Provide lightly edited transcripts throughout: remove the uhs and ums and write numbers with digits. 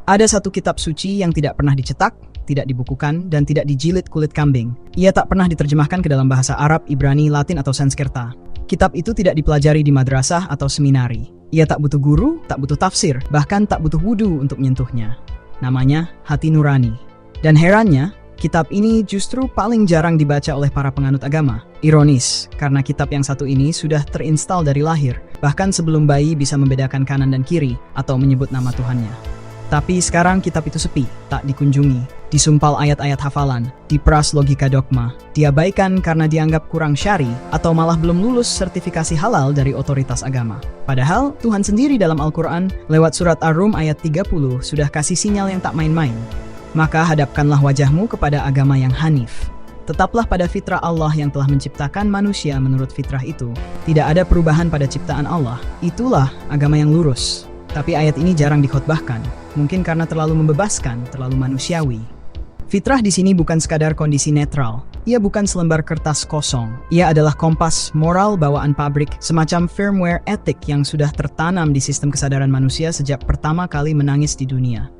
Ada satu kitab suci yang tidak pernah dicetak, tidak dibukukan, dan tidak dijilid kulit kambing. Ia tak pernah diterjemahkan ke dalam bahasa Arab, Ibrani, Latin, atau Sanskerta. Kitab itu tidak dipelajari di madrasah atau seminari. Ia tak butuh guru, tak butuh tafsir, bahkan tak butuh wudu untuk menyentuhnya. Namanya Hati Nurani. Dan herannya, kitab ini justru paling jarang dibaca oleh para penganut agama. Ironis, karena kitab yang satu ini sudah terinstal dari lahir, bahkan sebelum bayi bisa membedakan kanan dan kiri, atau menyebut nama Tuhannya. Tapi sekarang kitab itu sepi, tak dikunjungi, disumpal ayat-ayat hafalan, diperas logika dogma, diabaikan karena dianggap kurang syari, atau malah belum lulus sertifikasi halal dari otoritas agama. Padahal, Tuhan sendiri dalam Al-Quran, lewat surat Ar-Rum ayat 30, sudah kasih sinyal yang tak main-main. Maka hadapkanlah wajahmu kepada agama yang hanif. Tetaplah pada fitrah Allah yang telah menciptakan manusia menurut fitrah itu. Tidak ada perubahan pada ciptaan Allah. Itulah agama yang lurus. Tapi ayat ini jarang dikhotbahkan. Mungkin karena terlalu membebaskan, terlalu manusiawi. Fitrah di sini bukan sekadar kondisi netral. Ia bukan selembar kertas kosong. Ia adalah kompas moral bawaan pabrik, semacam firmware etik yang sudah tertanam di sistem kesadaran manusia sejak pertama kali menangis di dunia.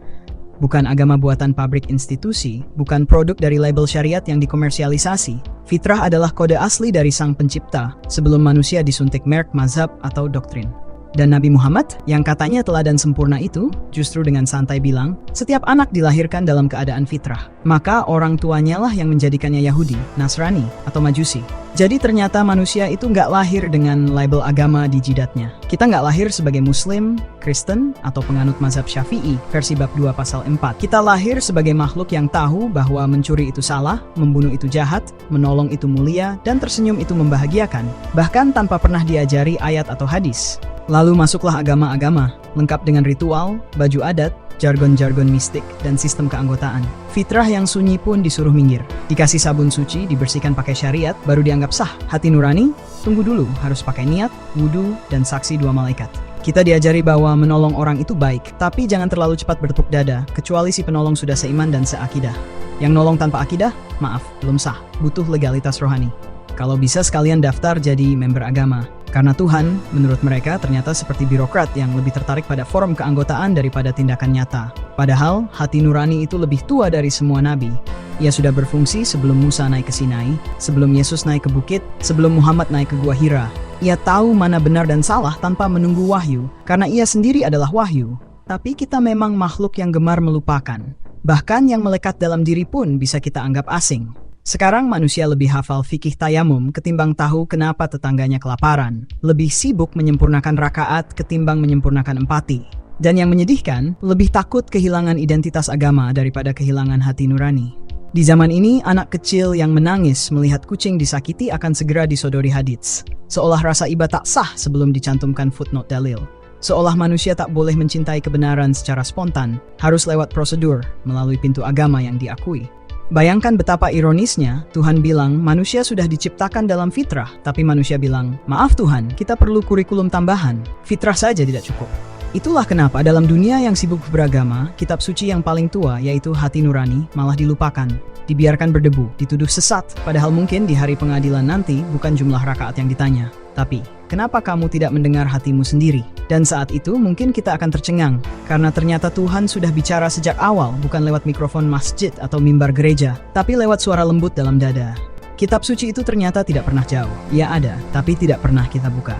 Bukan agama buatan pabrik institusi, bukan produk dari label syariat yang dikomersialisasi. Fitrah adalah kode asli dari Sang Pencipta sebelum manusia disuntik merek mazhab atau doktrin. Dan Nabi Muhammad, yang katanya teladan sempurna itu, justru dengan santai bilang, setiap anak dilahirkan dalam keadaan fitrah. Maka orang tuanya lah yang menjadikannya Yahudi, Nasrani, atau Majusi. Jadi ternyata manusia itu nggak lahir dengan label agama di jidatnya. Kita nggak lahir sebagai Muslim, Kristen, atau penganut mazhab Syafi'i, versi bab 2 pasal 4. Kita lahir sebagai makhluk yang tahu bahwa mencuri itu salah, membunuh itu jahat, menolong itu mulia, dan tersenyum itu membahagiakan, bahkan tanpa pernah diajari ayat atau hadis. Lalu masuklah agama-agama, lengkap dengan ritual, baju adat, jargon-jargon mistik, dan sistem keanggotaan. Fitrah yang sunyi pun disuruh minggir. Dikasih sabun suci, dibersihkan pakai syariat, baru dianggap sah. Hati nurani, tunggu dulu, harus pakai niat, wudu, dan saksi 2 malaikat. Kita diajari bahwa menolong orang itu baik, tapi jangan terlalu cepat bertepuk dada, kecuali si penolong sudah seiman dan seakidah. Yang nolong tanpa akidah, maaf, belum sah, butuh legalitas rohani. Kalau bisa sekalian daftar jadi member agama. Karena Tuhan, menurut mereka, ternyata seperti birokrat yang lebih tertarik pada form keanggotaan daripada tindakan nyata. Padahal, hati nurani itu lebih tua dari semua nabi. Ia sudah berfungsi sebelum Musa naik ke Sinai, sebelum Yesus naik ke bukit, sebelum Muhammad naik ke Gua Hira. Ia tahu mana benar dan salah tanpa menunggu wahyu, karena ia sendiri adalah wahyu. Tapi kita memang makhluk yang gemar melupakan. Bahkan yang melekat dalam diri pun bisa kita anggap asing. Sekarang manusia lebih hafal fikih tayamum ketimbang tahu kenapa tetangganya kelaparan. Lebih sibuk menyempurnakan rakaat ketimbang menyempurnakan empati. Dan yang menyedihkan, lebih takut kehilangan identitas agama daripada kehilangan hati nurani. Di zaman ini, anak kecil yang menangis melihat kucing disakiti akan segera disodori hadits. Seolah rasa iba tak sah sebelum dicantumkan footnote dalil. Seolah manusia tak boleh mencintai kebenaran secara spontan, harus lewat prosedur, melalui pintu agama yang diakui. Bayangkan betapa ironisnya, Tuhan bilang manusia sudah diciptakan dalam fitrah, tapi manusia bilang, maaf Tuhan, kita perlu kurikulum tambahan, fitrah saja tidak cukup. Itulah kenapa dalam dunia yang sibuk beragama, kitab suci yang paling tua yaitu hati nurani malah dilupakan, dibiarkan berdebu, dituduh sesat, padahal mungkin di hari pengadilan nanti bukan jumlah rakaat yang ditanya, tapi kenapa kamu tidak mendengar hatimu sendiri? Dan saat itu mungkin kita akan tercengang, karena ternyata Tuhan sudah bicara sejak awal bukan lewat mikrofon masjid atau mimbar gereja, tapi lewat suara lembut dalam dada. Kitab suci itu ternyata tidak pernah jauh. Ia ada, tapi tidak pernah kita buka.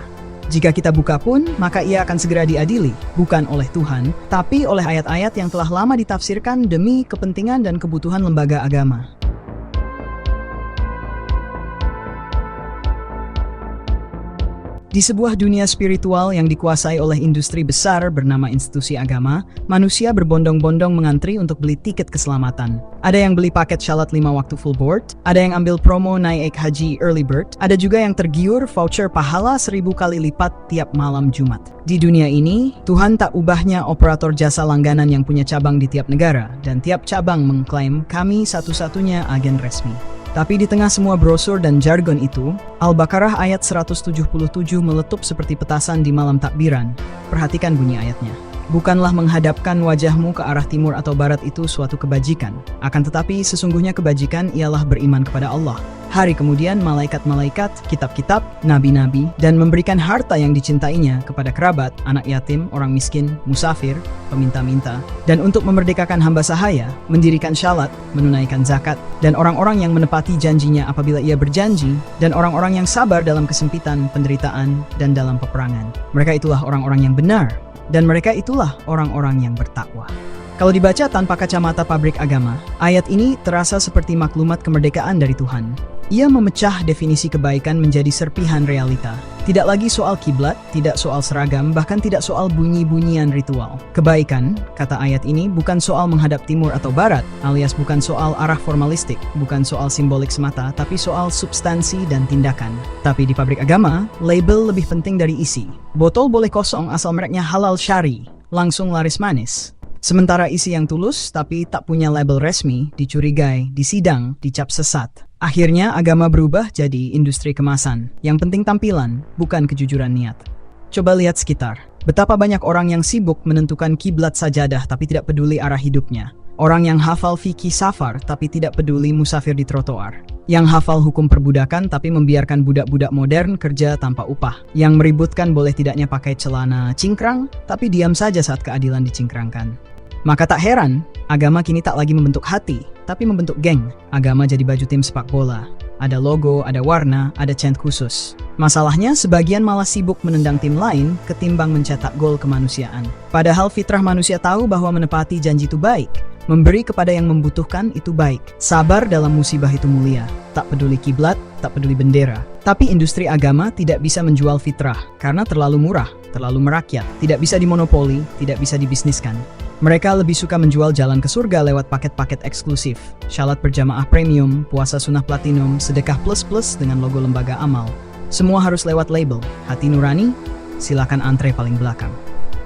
Jika kita buka pun, maka ia akan segera diadili, bukan oleh Tuhan, tapi oleh ayat-ayat yang telah lama ditafsirkan demi kepentingan dan kebutuhan lembaga agama. Di sebuah dunia spiritual yang dikuasai oleh industri besar bernama institusi agama, manusia berbondong-bondong mengantri untuk beli tiket keselamatan. Ada yang beli paket syalat 5 waktu full board, ada yang ambil promo naik haji early bird, ada juga yang tergiur voucher pahala 1000 kali lipat tiap malam Jumat. Di dunia ini, Tuhan tak ubahnya operator jasa langganan yang punya cabang di tiap negara, dan tiap cabang mengklaim kami satu-satunya agen resmi. Tapi di tengah semua brosur dan jargon itu, Al-Baqarah ayat 177 meletup seperti petasan di malam takbiran. Perhatikan bunyi ayatnya. Bukanlah menghadapkan wajahmu ke arah timur atau barat itu suatu kebajikan. Akan tetapi sesungguhnya kebajikan ialah beriman kepada Allah. Hari kemudian malaikat-malaikat, kitab-kitab, nabi-nabi, dan memberikan harta yang dicintainya kepada kerabat, anak yatim, orang miskin, musafir, peminta-minta, dan untuk memerdekakan hamba sahaya, mendirikan syalat, menunaikan zakat, dan orang-orang yang menepati janjinya apabila ia berjanji, dan orang-orang yang sabar dalam kesempitan, penderitaan, dan dalam peperangan. Mereka itulah orang-orang yang benar, dan mereka itulah orang-orang yang bertakwa. Kalau dibaca tanpa kacamata pabrik agama, ayat ini terasa seperti maklumat kemerdekaan dari Tuhan. Ia memecah definisi kebaikan menjadi serpihan realita. Tidak lagi soal kiblat, tidak soal seragam, bahkan tidak soal bunyi-bunyian ritual. Kebaikan, kata ayat ini, bukan soal menghadap timur atau barat, alias bukan soal arah formalistik, bukan soal simbolik semata, tapi soal substansi dan tindakan. Tapi di pabrik agama, label lebih penting dari isi. Botol boleh kosong asal mereknya halal syari, langsung laris manis. Sementara isi yang tulus tapi tak punya label resmi, dicurigai, disidang, dicap sesat. Akhirnya agama berubah jadi industri kemasan. Yang penting tampilan, bukan kejujuran niat. Coba lihat sekitar. Betapa banyak orang yang sibuk menentukan kiblat sajadah tapi tidak peduli arah hidupnya. Orang yang hafal fikih safar tapi tidak peduli musafir di trotoar. Yang hafal hukum perbudakan tapi membiarkan budak-budak modern kerja tanpa upah. Yang meributkan boleh tidaknya pakai celana cingkrang tapi diam saja saat keadilan dicingkrangkan. Maka tak heran, agama kini tak lagi membentuk hati, tapi membentuk geng. Agama jadi baju tim sepak bola. Ada logo, ada warna, ada chant khusus. Masalahnya, sebagian malah sibuk menendang tim lain ketimbang mencetak gol kemanusiaan. Padahal fitrah manusia tahu bahwa menepati janji itu baik. Memberi kepada yang membutuhkan itu baik. Sabar dalam musibah itu mulia. Tak peduli kiblat, tak peduli bendera. Tapi industri agama tidak bisa menjual fitrah karena terlalu murah, terlalu merakyat, tidak bisa dimonopoli, tidak bisa dibisniskan. Mereka lebih suka menjual jalan ke surga lewat paket-paket eksklusif, syalat berjamaah premium, puasa sunnah platinum, sedekah plus-plus dengan logo lembaga amal. Semua harus lewat label, hati nurani, silakan antre paling belakang.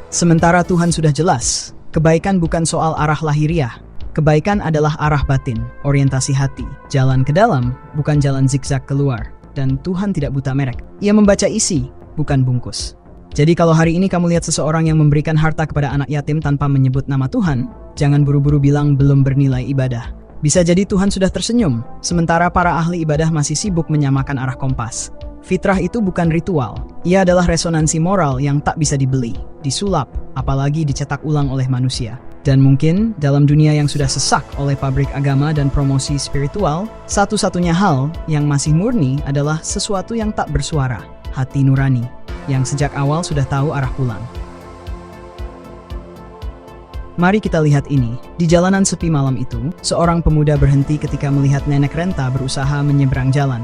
Sementara Tuhan sudah jelas, kebaikan bukan soal arah lahiriah. Kebaikan adalah arah batin, orientasi hati, jalan ke dalam, bukan jalan zigzag keluar. Dan Tuhan tidak buta merek, ia membaca isi, bukan bungkus. Jadi kalau hari ini kamu lihat seseorang yang memberikan harta kepada anak yatim tanpa menyebut nama Tuhan, jangan buru-buru bilang belum bernilai ibadah. Bisa jadi Tuhan sudah tersenyum, sementara para ahli ibadah masih sibuk menyamakan arah kompas. Fitrah itu bukan ritual, ia adalah resonansi moral yang tak bisa dibeli, disulap, apalagi dicetak ulang oleh manusia. Dan mungkin dalam dunia yang sudah sesak oleh pabrik agama dan promosi spiritual, satu-satunya hal yang masih murni adalah sesuatu yang tak bersuara, hati nurani, yang sejak awal sudah tahu arah pulang. Mari kita lihat ini. Di jalanan sepi malam itu, seorang pemuda berhenti ketika melihat nenek renta berusaha menyeberang jalan.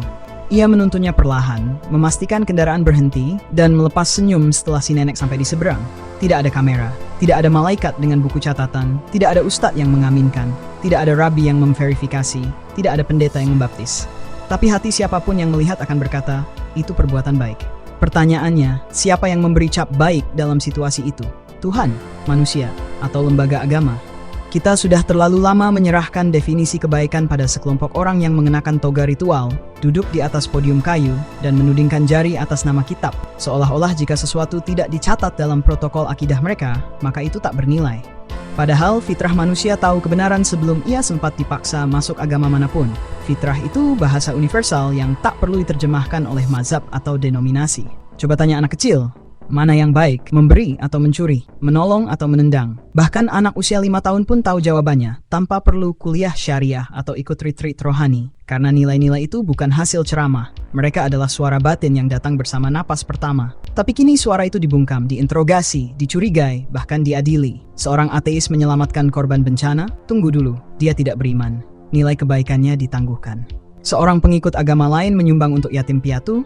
Ia menuntunnya perlahan, memastikan kendaraan berhenti, dan melepas senyum setelah si nenek sampai di seberang. Tidak ada kamera, tidak ada malaikat dengan buku catatan, tidak ada ustadz yang mengaminkan, tidak ada rabi yang memverifikasi, tidak ada pendeta yang membaptis. Tapi hati siapapun yang melihat akan berkata, itu perbuatan baik. Pertanyaannya, siapa yang memberi cap baik dalam situasi itu? Tuhan, manusia, atau lembaga agama? Kita sudah terlalu lama menyerahkan definisi kebaikan pada sekelompok orang yang mengenakan toga ritual, duduk di atas podium kayu, dan menudingkan jari atas nama kitab, seolah-olah jika sesuatu tidak dicatat dalam protokol akidah mereka, maka itu tak bernilai. Padahal fitrah manusia tahu kebenaran sebelum ia sempat dipaksa masuk agama manapun. Fitrah itu bahasa universal yang tak perlu diterjemahkan oleh mazhab atau denominasi. Coba tanya anak kecil, mana yang baik, memberi atau mencuri, menolong atau menendang. Bahkan anak usia 5 tahun pun tahu jawabannya, tanpa perlu kuliah syariah atau ikut retreat rohani. Karena nilai-nilai itu bukan hasil ceramah. Mereka adalah suara batin yang datang bersama napas pertama. Tapi kini suara itu dibungkam, diinterogasi, dicurigai, bahkan diadili. Seorang ateis menyelamatkan korban bencana, tunggu dulu, dia tidak beriman. Nilai kebaikannya ditangguhkan. Seorang pengikut agama lain menyumbang untuk yatim piatu,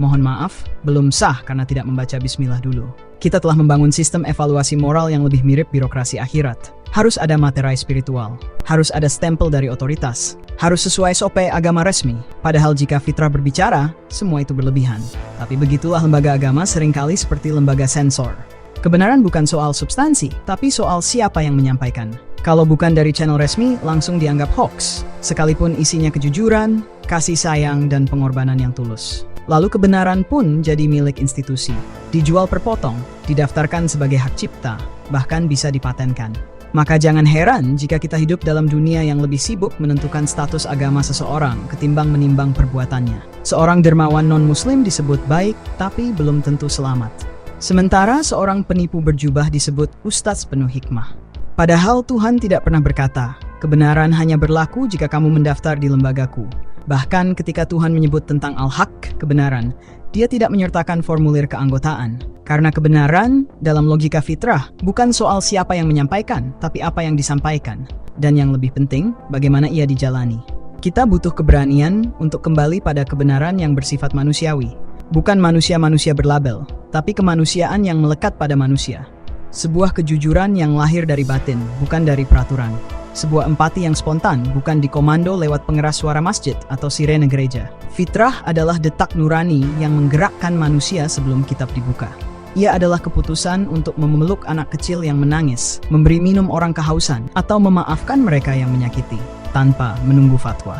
mohon maaf, belum sah karena tidak membaca bismillah dulu. Kita telah membangun sistem evaluasi moral yang lebih mirip birokrasi akhirat. Harus ada materai spiritual, harus ada stempel dari otoritas, harus sesuai SOP agama resmi. Padahal jika fitrah berbicara, semua itu berlebihan. Tapi begitulah lembaga agama seringkali seperti lembaga sensor. Kebenaran bukan soal substansi, tapi soal siapa yang menyampaikan. Kalau bukan dari channel resmi, langsung dianggap hoax, sekalipun isinya kejujuran, kasih sayang, dan pengorbanan yang tulus. Lalu kebenaran pun jadi milik institusi, dijual per potong, didaftarkan sebagai hak cipta, bahkan bisa dipatenkan. Maka jangan heran jika kita hidup dalam dunia yang lebih sibuk menentukan status agama seseorang ketimbang menimbang perbuatannya. Seorang dermawan non-muslim disebut baik, tapi belum tentu selamat. Sementara seorang penipu berjubah disebut ustadz penuh hikmah. Padahal Tuhan tidak pernah berkata, kebenaran hanya berlaku jika kamu mendaftar di lembagaku. Bahkan ketika Tuhan menyebut tentang al-haq, kebenaran, Dia tidak menyertakan formulir keanggotaan. Karena kebenaran, dalam logika fitrah, bukan soal siapa yang menyampaikan, tapi apa yang disampaikan. Dan yang lebih penting, bagaimana ia dijalani. Kita butuh keberanian untuk kembali pada kebenaran yang bersifat manusiawi. Bukan manusia-manusia berlabel, tapi kemanusiaan yang melekat pada manusia. Sebuah kejujuran yang lahir dari batin, bukan dari peraturan. Sebuah empati yang spontan, bukan dikomando lewat pengeras suara masjid atau sirene gereja. Fitrah adalah detak nurani yang menggerakkan manusia sebelum kitab dibuka. Ia adalah keputusan untuk memeluk anak kecil yang menangis, memberi minum orang kehausan, atau memaafkan mereka yang menyakiti, tanpa menunggu fatwa.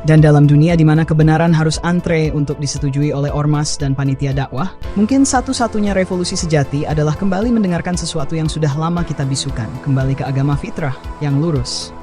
Dan dalam dunia di mana kebenaran harus antre untuk disetujui oleh ormas dan panitia dakwah, mungkin satu-satunya revolusi sejati adalah kembali mendengarkan sesuatu yang sudah lama kita bisukan, kembali ke agama fitrah yang lurus.